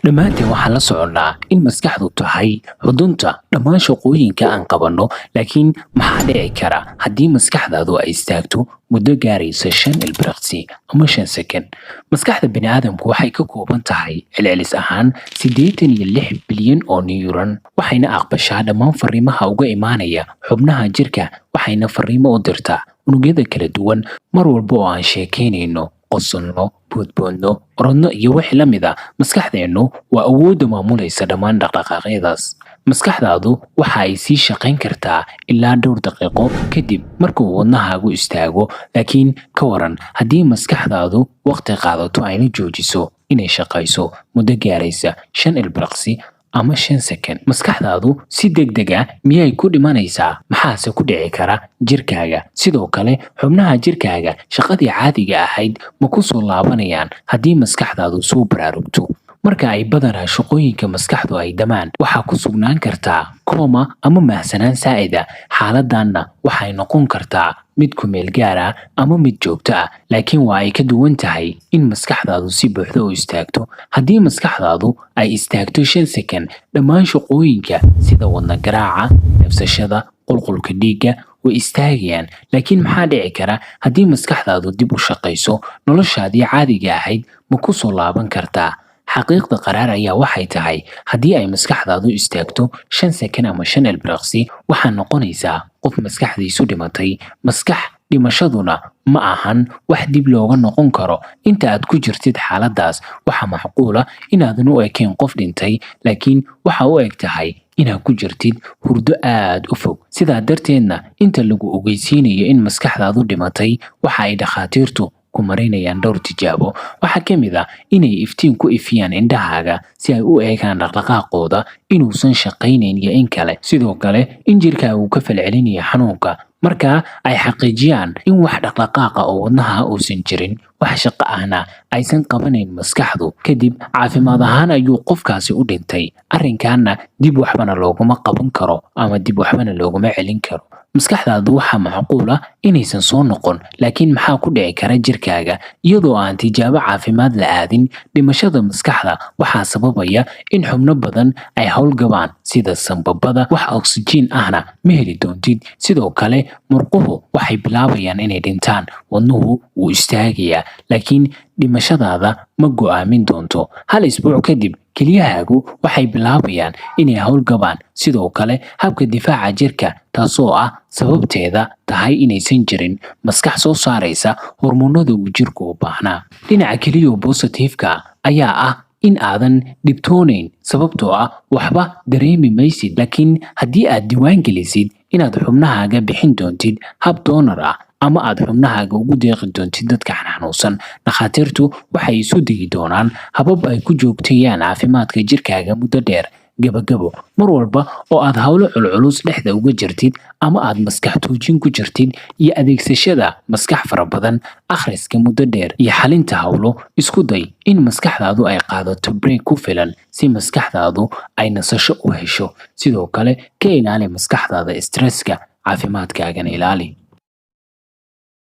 dhammaanteen waxaan la soconnaa in maskaxdu tahay xudunta dhammaan shaqooyinka aan qabanno, laakiin maxaa dhici kara haddii maskaxdaadu ay istaagto muddo gaaraysa 5 ilbiriqsi ama 5 sekond? Maskaxda bini'aadamku waxay ka kooban tahay celcelis ahaan 86 bilyan oo neyron, waxayna aqbashaa dhammaan fariimaha uga imaanaya xubnaha jirka, waxayna fariimo u dirtaa unugyada kala duwan mar walba oo aan sheekaynayno, qosolno, boodboodno, orodno iyo wixii la mid ah. Maskaxdeennu waa awoodda maamulaysa dhammaan dhaqdhaqaaqyadaas. Maskaxdaadu waxa ay sii shaqayn kartaa ilaa dhowr daqiiqo kadib marka uu wadnahaagu istaago, laakiin ka waran haddii maskaxdaadu waqti qaadato ayna joojiso inay shaqayso muddo gaaraysa 5 ilbiriqsi ama 5 sekond? Maskaxdaadu si degdeg ah miyay ku dhimanaysaa? Maxaase ku dhici kara jirkaaga? Sidoo kale, xubnaha jirkaaga shaqadii caadiga ahayd ma ku soo laabanayaan haddii maskaxdaadu soo baraarugto? Marka ay badanaa shaqooyinka maskaxdu ay dhamaan, waxaa ku sugnaan kartaa kooma ama mahsanaan saa'id ah. Xaaladdanna waxay noqon kartaa mid ku meel gaar ah ama mid joogto ah, laakiin waa ay ka duwan tahay in maskaxdaadu si buuxda u istaagto. Haddii maskaxdaadu ay istaagto 5 sekond, dhammaan shaqooyinka sida wadna garaaca, neefsashada, qulqulka dhiigga way istaagayaan. Laakiin maxaa dhici kara haddii maskaxdaadu dib u shaqayso? Noloshaadii caadiga ahayd ma ku soo laaban kartaa? Xaqiiqda qaraar ayaa waxay tahay haddii ay maskaxdaadu istaagto 5 sekond ama 5 ilbiriqsi, waxaa noqonaysaa qof maskaxdiisu dhimatay. Maskax dhimashaduna ma ahan wax dib looga noqon karo. Inta aad ku jirtid xaaladdaas, waxaa macquula inaadan u ekayn qof dhintay, laakiin waxa u eg tahay inaad ku jirtid hurdo aad u fog. Sidaa darteedna, inta lagu ogeysiinayo in maskaxdaadu dhimatay, waxa ay dhakhaatiirtu ku marinayaan dhowr tijaabo. Waxaa ka mid ah inay iftiin ku ifiyaan indhahaaga si ay u eegaan dhaqdhaqaaqooda inuusan shaqaynayn iyo in kale. Sidoo kale, in jirkaagu ka falcelinayo xanuunka marka ay xaqiijiyaan in wax dhaqdhaqaaqa oo wadnaha uusan jirin, wax shaqo ahna aysan qabanayn maskaxdu. Kadib, caafimaad ahaan ayuu qofkaasi u dhintay. Arrinkaana dib waxbana looguma qaban karo ama dib waxbana looguma celin karo. Maskaxdaadu waxaa macquul ah inaysan soo noqon, laakiin maxaa ku dhici kara jirkaaga iyadoo aan tijaabo caafimaad la aadin? Dhimashada maskaxda waxaa sababaya in xubno badan ay hawlgabaan sida sanbabada, wax oksijiin ahna ma heli doontid. Sidoo kale, murquhu waxay bilaabayaan inay dhintaan, wadnuhu wuu istaagayaa, laakiin dhimashadaada ma go'aamin doonto. 1 isbuuc kadib, kelyahaagu waxay bilaabayaan inay hawlgabaan. Sidoo kale, habka difaaca jirka, taasoo ah sababteeda tahay inaysan jirin maskax soo saaraysa hormoonada uu jirku u baahnaa. Dhinaca keliya positive-ka ayaa ah in aadan dhibtoonayn, sababtoo ah waxba dareemi maysid. Laakiin haddii aad diiwaan gelisid inaad xubnahaaga bixin doontid hab donor ah ama aad xubnahaaga ugu deeqi doontid dadka xanuunsan, dhakhaatiirtu waxay isu digi doonaan habab ay ku joogteeyaan caafimaadka jirkaaga muddo dheer. Gabagabo, mar walba oo aad hawlo culculus dhexda uga jirtid ama aad maskax tuujin ku jirtid, iyo adeegsashada maskax fara badan, akhriska muddo dheer iyo xalinta hawlo, isku day in maskaxdaadu ay qaadato break ku filan si maskaxdaadu ay nasasho u hesho. Sidoo kale, ka ilaali maskaxdaada stresska, caafimaadkaagana ilaali.